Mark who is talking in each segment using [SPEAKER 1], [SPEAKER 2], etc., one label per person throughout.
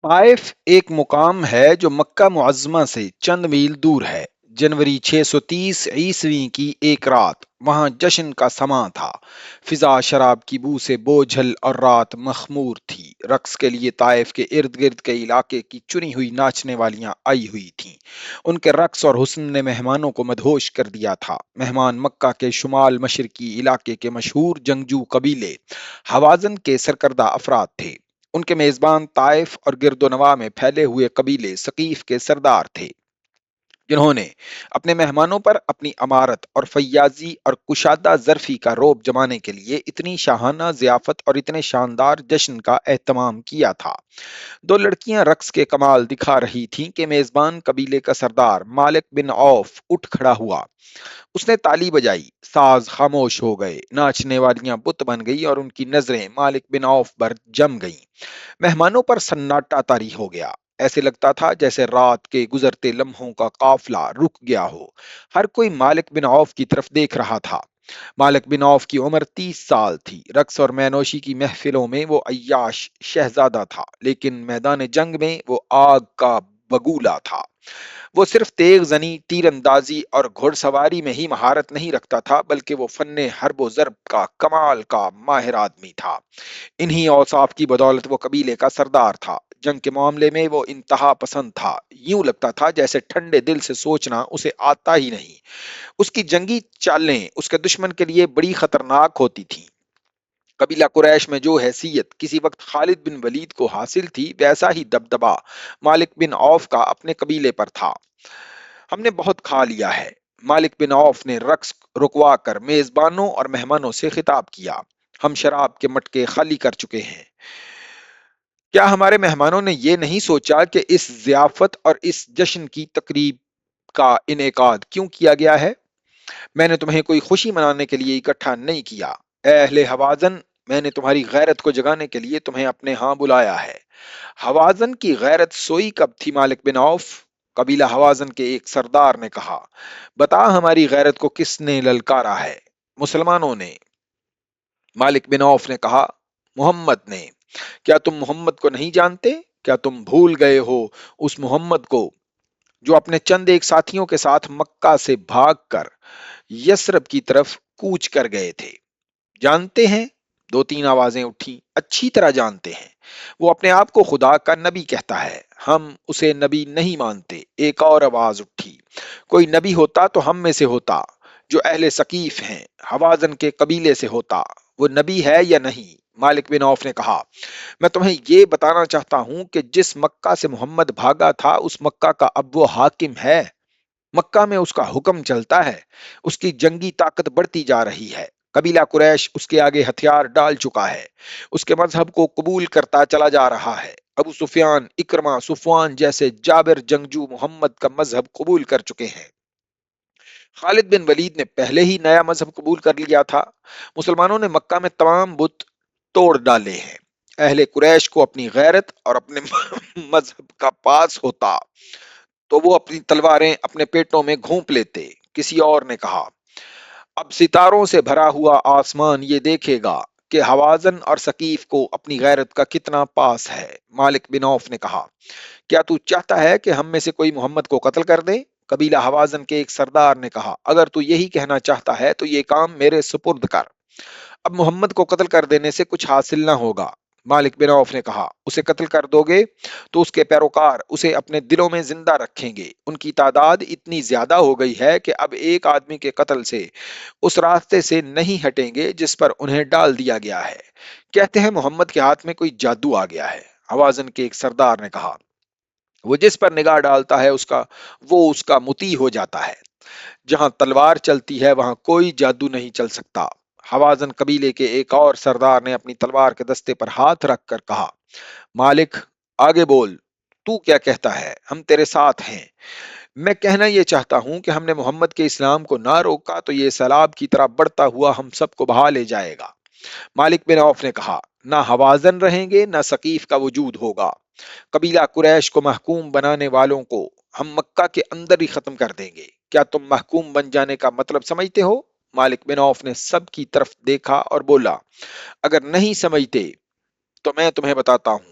[SPEAKER 1] طائف ایک مقام ہے جو مکہ معظمہ سے چند میل دور ہے۔ جنوری 630 عیسوی کی ایک رات وہاں جشن کا سماں تھا۔ فضا شراب کی بو سے بوجھل اور رات مخمور تھی۔ رقص کے لیے طائف کے ارد گرد کے علاقے کی چنی ہوئی ناچنے والیاں آئی ہوئی تھیں۔ ان کے رقص اور حسن نے مہمانوں کو مدہوش کر دیا تھا۔ مہمان مکہ کے شمال مشرقی علاقے کے مشہور جنگجو قبیلے حوازن کے سرکردہ افراد تھے۔ ان کے میزبان طائف اور گرد و نواح میں پھیلے ہوئے قبیلے ثقیف کے سردار تھے، جنہوں نے اپنے مہمانوں پر اپنی امارت اور فیاضی اور کشادہ ظرفی کا رعب جمانے کے لیے اتنی شاہانہ ضیافت اور اتنے شاندار جشن کا اہتمام کیا تھا۔ دو لڑکیاں رقص کے کمال دکھا رہی تھیں کہ میزبان قبیلے کا سردار مالک بن عوف اٹھ کھڑا ہوا۔ اس نے تالی بجائی، ساز خاموش ہو گئے، ناچنے والیاں بت بن گئی اور ان کی نظریں مالک بن عوف پر جم گئیں۔ مہمانوں پر سناٹا طاری ہو گیا۔ ایسے لگتا تھا جیسے رات کے گزرتے لمحوں کا قافلہ رک گیا ہو۔ ہر کوئی مالک بن عوف کی طرف دیکھ رہا تھا۔ مالک بن عوف کی عمر 30 سال تھی۔ رقص اور مینوشی کی محفلوں میں وہ عیاش شہزادہ تھا، لیکن میدان جنگ میں وہ آگ کا بگولا تھا۔ وہ صرف تیغ زنی، تیر اندازی اور گھڑ سواری میں ہی مہارت نہیں رکھتا تھا، بلکہ وہ فن حرب و ضرب کا کمال کا ماہر آدمی تھا۔ انہی اوصاف کی بدولت وہ قبیلے کا سردار تھا۔ جنگ کے معاملے میں وہ انتہا پسند تھا۔ یوں لگتا تھا جیسے ٹھنڈے دل سے سوچنا اسے آتا ہی نہیں۔ اس کی جنگی چالیں اس کے دشمن کے لیے بڑی خطرناک ہوتی تھیں۔ قبیلہ قریش میں جو حیثیت کسی وقت خالد بن ولید کو حاصل تھی، ویسا ہی دبدبا مالک بن عوف کا اپنے قبیلے پر تھا۔ ہم نے بہت کھا لیا ہے، مالک بن عوف نے رقص رکوا کر میزبانوں اور مہمانوں سے خطاب کیا۔ ہم شراب کے مٹکے خالی کر چکے ہیں۔ کیا ہمارے مہمانوں نے یہ نہیں سوچا کہ اس ضیافت اور اس جشن کی تقریب کا انعقاد کیوں کیا گیا ہے؟ میں نے تمہیں کوئی خوشی منانے کے لیے اکٹھا نہیں کیا۔ اے اہل حوازن، میں نے تمہاری غیرت کو جگانے کے لیے تمہیں اپنے ہاں بلایا ہے۔ حوازن کی غیرت سوئی کب تھی مالک بن عوف؟ قبیلہ حوازن کے ایک سردار نے کہا۔ بتا ہماری غیرت کو کس نے للکارا ہے؟ مسلمانوں نے۔ مالک بن عوف نے کہا، محمد نے۔ کیا تم محمد کو نہیں جانتے؟ کیا تم بھول گئے ہو اس محمد کو جو اپنے چند ایک ساتھیوں کے ساتھ مکہ سے بھاگ کر یثرب کی طرف کوچ کر گئے تھے؟ جانتے ہیں؟ دو تین آوازیں اٹھی۔ اچھی طرح جانتے ہیں۔ وہ اپنے آپ کو خدا کا نبی کہتا ہے، ہم اسے نبی نہیں مانتے۔ ایک اور آواز اٹھی، کوئی نبی ہوتا تو ہم میں سے ہوتا، جو اہل ثقیف ہیں، حوازن کے قبیلے سے ہوتا۔ وہ نبی ہے یا نہیں؟ مالک بن عوف نے کہا، میں تمہیں یہ بتانا چاہتا ہوں کہ جس مکہ سے محمد بھاگا تھا، اس مکہ کا اب وہ حاکم ہے۔ مکہ میں اس کا حکم چلتا ہے۔ اس کی جنگی طاقت بڑھتی جا رہی ہے۔ قبیلہ قریش اس کے آگے ہتھیار ڈال چکا ہے۔ اس کے مذہب کو قبول کرتا چلا جا رہا ہے۔ ابو سفیان، اکرمہ، صفوان جیسے جابر جنگجو محمد کا مذہب قبول کر چکے ہیں۔ خالد بن ولید نے پہلے ہی نیا مذہب قبول کر لیا تھا۔ مسلمانوں نے مکہ میں تمام بت توڑ ڈالے ہیں۔ اہل قریش کو اپنی غیرت اور اپنے مذہب کا پاس ہوتا تو وہ اپنی تلواریں اپنے پیٹوں میں گھونپ لیتے۔ کسی اور نے کہا، اب ستاروں سے بھرا ہوا آسمان یہ دیکھے گا کہ حوازن اور ثقیف کو اپنی غیرت کا کتنا پاس ہے۔ مالک بن عوف نے کہا، کیا تو چاہتا ہے کہ ہم میں سے کوئی محمد کو قتل کر دے؟ قبیلہ حوازن کے ایک سردار نے کہا، اگر تو یہی کہنا چاہتا ہے تو یہ کام میرے سپرد کر۔ اب محمد کو قتل کر دینے سے کچھ حاصل نہ ہوگا۔ مالک بن عوف نے کہا، اسے قتل کر دو گے تو اس کے پیروکار اسے اپنے دلوں میں زندہ رکھیں گے۔ ان کی تعداد اتنی زیادہ ہو گئی ہے کہ اب ایک آدمی کے قتل سے اس راستے سے نہیں ہٹیں گے جس پر انہیں ڈال دیا گیا ہے۔ کہتے ہیں محمد کے ہاتھ میں کوئی جادو آ گیا ہے۔ حوازن کے ایک سردار نے کہا، وہ جس پر نگاہ ڈالتا ہے وہ اس کا مطیع ہو جاتا ہے۔ جہاں تلوار چلتی ہے وہاں کوئی جادو نہیں چل سکتا۔ حوازن قبیلے کے ایک اور سردار نے اپنی تلوار کے دستے پر ہاتھ رکھ کر کہا، مالک آگے بول، تو کیا کہتا ہے؟ ہم تیرے ساتھ ہیں۔ میں کہنا یہ چاہتا ہوں کہ ہم نے محمد کے اسلام کو نہ روکا تو یہ سیلاب کی طرح بڑھتا ہوا ہم سب کو بہا لے جائے گا۔ مالک بن عوف نے کہا، نہ حوازن رہیں گے نہ ثقیف کا وجود ہوگا۔ قبیلہ قریش کو محکوم بنانے والوں کو ہم مکہ کے اندر ہی ختم کر دیں گے۔ کیا تم محکوم بن جانے کا مطلب سمجھتے ہو؟ مالک بن عوف نے سب کی طرف دیکھا اور بولا، اگر نہیں سمجھتے تو میں تمہیں بتاتا ہوں۔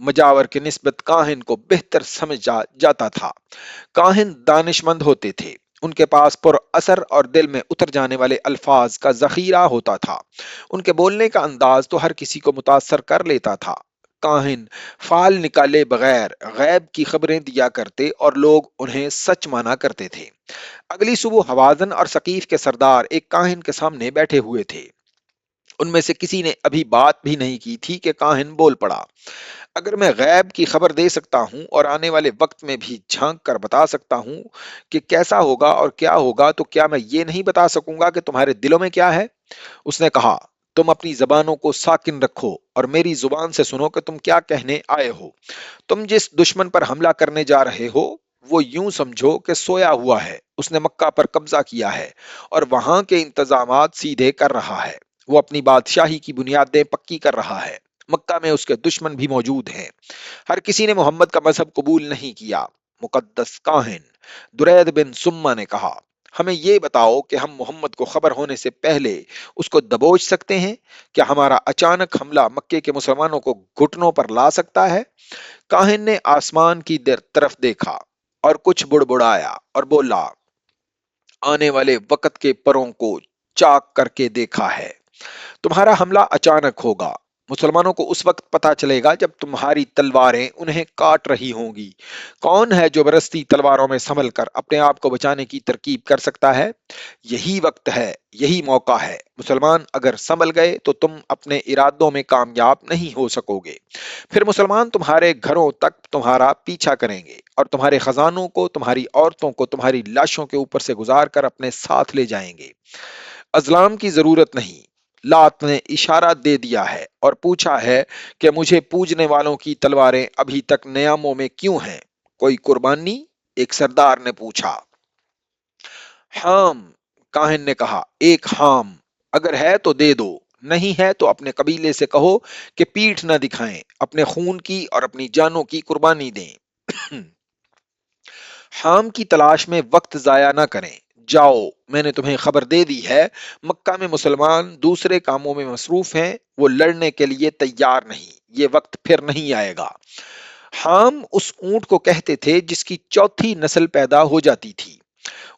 [SPEAKER 1] مجاور کے نسبت کاہن کو بہتر سمجھا جاتا تھا۔ کاہن دانشمند ہوتے تھے، ان کے پاس پر اثر اور دل میں اتر جانے والے الفاظ کا ذخیرہ ہوتا تھا۔ ان کے بولنے کا انداز تو ہر کسی کو متاثر کر لیتا تھا۔ کاہن فال نکالے بغیر غیب کی خبریں دیا کرتے اور لوگ انہیں سچ مانا کرتے تھے۔ اگلی صبح حوازن اور ثقیف کے سردار ایک کاہن کے سامنے بیٹھے ہوئے تھے۔ ان میں سے کسی نے ابھی بات بھی نہیں کی تھی کہ کاہن بول پڑا: اگر میں غیب کی خبر دے سکتا ہوں اور آنے والے وقت میں بھی جھانک کر بتا سکتا ہوں کہ کیسا ہوگا اور کیا ہوگا، تو کیا میں یہ نہیں بتا سکوں گا کہ تمہارے دلوں میں کیا ہے؟ اس نے کہا: تم اپنی زبانوں کو ساکن رکھو اور میری زبان سے سنو کہ تم کیا کہنے آئے ہو۔ تم جس دشمن پر حملہ کرنے جا رہے ہو وہ یوں سمجھو کہ سویا ہوا ہے، اس نے مکہ پر قبضہ کیا ہے اور وہاں کے انتظامات سیدھے کر رہا ہے۔ وہ اپنی بادشاہی کی بنیادیں پکی کر رہا ہے۔ مکہ میں اس کے دشمن بھی موجود ہیں۔ ہر کسی نے محمد کا مذہب قبول نہیں کیا۔ مقدس کاہن درید بن سما نے کہا: ہمیں یہ بتاؤ کہ ہم محمد کو خبر ہونے سے پہلے اس کو دبوچ سکتے ہیں؟ کیا ہمارا اچانک حملہ مکے کے مسلمانوں کو گھٹنوں پر لا سکتا ہے؟ کاہن نے آسمان کی طرف دیکھا اور کچھ بڑبڑایا اور بولا: آنے والے وقت کے پروں کو چاک کر کے دیکھا ہے۔ تمہارا حملہ اچانک ہوگا۔ مسلمانوں کو اس وقت پتا چلے گا جب تمہاری تلواریں انہیں کاٹ رہی ہوں گی۔ کون ہے جو برستی تلواروں میں سنبھل کر اپنے آپ کو بچانے کی ترکیب کر سکتا ہے؟ یہی وقت ہے، یہی موقع ہے۔ مسلمان اگر سنبھل گئے تو تم اپنے ارادوں میں کامیاب نہیں ہو سکو گے۔ پھر مسلمان تمہارے گھروں تک تمہارا پیچھا کریں گے اور تمہارے خزانوں کو، تمہاری عورتوں کو تمہاری لاشوں کے اوپر سے گزار کر اپنے ساتھ لے جائیں گے۔ ازلام کی ضرورت نہیں۔ لات نے اشارہ دے دیا ہے اور پوچھا ہے کہ مجھے پوجنے والوں کی تلواریں ابھی تک نیاموں میں کیوں ہیں؟ کوئی قربانی؟ ایک سردار نے پوچھا۔ حام، کاہن نے کہا، ایک حام۔ اگر ہے تو دے دو، نہیں ہے تو اپنے قبیلے سے کہو کہ پیٹھ نہ دکھائیں، اپنے خون کی اور اپنی جانوں کی قربانی دیں۔ حام کی تلاش میں وقت ضائع نہ کریں۔ جاؤ، میں نے تمہیں خبر دے دی ہے، مکہ میں مسلمان دوسرے کاموں میں مصروف ہیں، وہ لڑنے کے لیے تیار نہیں، یہ وقت پھر نہیں آئے گا۔ حام اس اونٹ کو کہتے تھے جس کی چوتھی نسل پیدا ہو جاتی تھی۔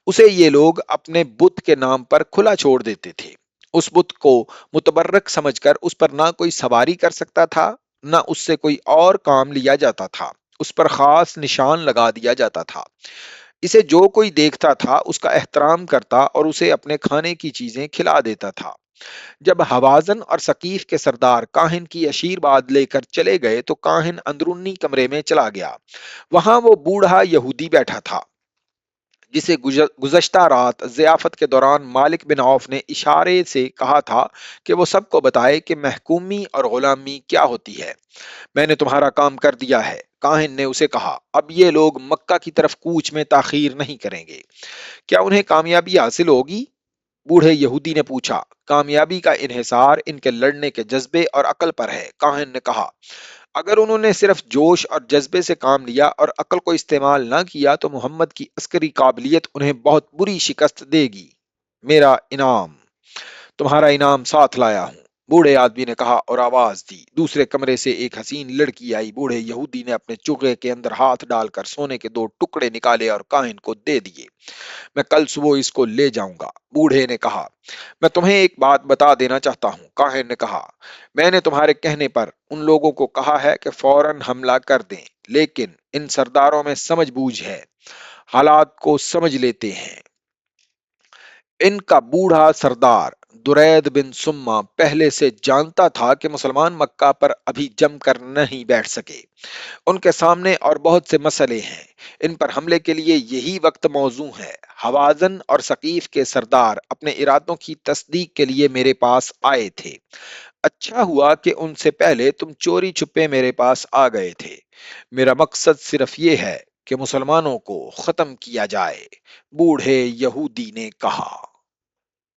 [SPEAKER 1] اسے یہ لوگ اپنے بت کے نام پر کھلا چھوڑ دیتے تھے۔ اس بت کو متبرک سمجھ کر اس پر نہ کوئی سواری کر سکتا تھا، نہ اس سے کوئی اور کام لیا جاتا تھا۔ اس پر خاص نشان لگا دیا جاتا تھا۔ اسے جو کوئی دیکھتا تھا اس کا احترام کرتا اور اسے اپنے کھانے کی چیزیں کھلا دیتا تھا۔ جب حوازن اور ثقیف کے سردار کاہن کی آشیرواد لے کر چلے گئے تو کاہن اندرونی کمرے میں چلا گیا۔ وہاں وہ بوڑھا یہودی بیٹھا تھا جسے گزشتہ رات ضیافت کے دوران مالک بن عوف نے اشارے سے کہا تھا کہ وہ سب کو بتائے کہ محکومی اور غلامی کیا ہوتی ہے۔ میں نے تمہارا کام کر دیا ہے، کاہن نے اسے کہا۔ اب یہ لوگ مکہ کی طرف کوچ میں تاخیر نہیں کریں گے۔ کیا انہیں کامیابی حاصل ہوگی؟ بوڑھے یہودی نے پوچھا۔ کامیابی کا انحصار ان کے لڑنے کے جذبے اور عقل پر ہے، کاہن نے کہا۔ اگر انہوں نے صرف جوش اور جذبے سے کام لیا اور عقل کو استعمال نہ کیا تو محمد کی عسکری قابلیت انہیں بہت بری شکست دے گی۔ میرا انعام، تمہارا انعام ساتھ لایا ہوں، بوڑھے آدمی نے کہا اور آواز دی۔ دوسرے کمرے سے ایک حسین لڑکی آئی۔ بوڑھے یہودی نے اپنے چوغے کے اندر ہاتھ ڈال کر سونے کے 2 ٹکڑے نکالے اور کاہن کو دے دیے۔ میں کل صبح اس کو لے جاؤں گا، بوڑھے نے کہا۔ میں تمہیں ایک بات بتا دینا چاہتا ہوں، کاہن نے کہا۔ میں نے تمہارے کہنے پر ان لوگوں کو کہا ہے کہ فوراً حملہ کر دیں، لیکن ان سرداروں میں سمجھ بوجھ ہے، حالات کو سمجھ لیتے ہیں۔ ان کا بوڑھا سردار درید بن سما پہلے سے جانتا تھا کہ مسلمان مکہ پر ابھی جم کر نہیں بیٹھ سکے۔ ان کے سامنے اور بہت سے مسئلے ہیں، ان پر حملے کے لیے یہی وقت موزوں ہے۔ حوازن اور ثقیف کے سردار اپنے ارادوں کی تصدیق کے لیے میرے پاس آئے تھے۔ اچھا ہوا کہ ان سے پہلے تم چوری چھپے میرے پاس آ گئے تھے۔ میرا مقصد صرف یہ ہے کہ مسلمانوں کو ختم کیا جائے، بوڑھے یہودی نے کہا۔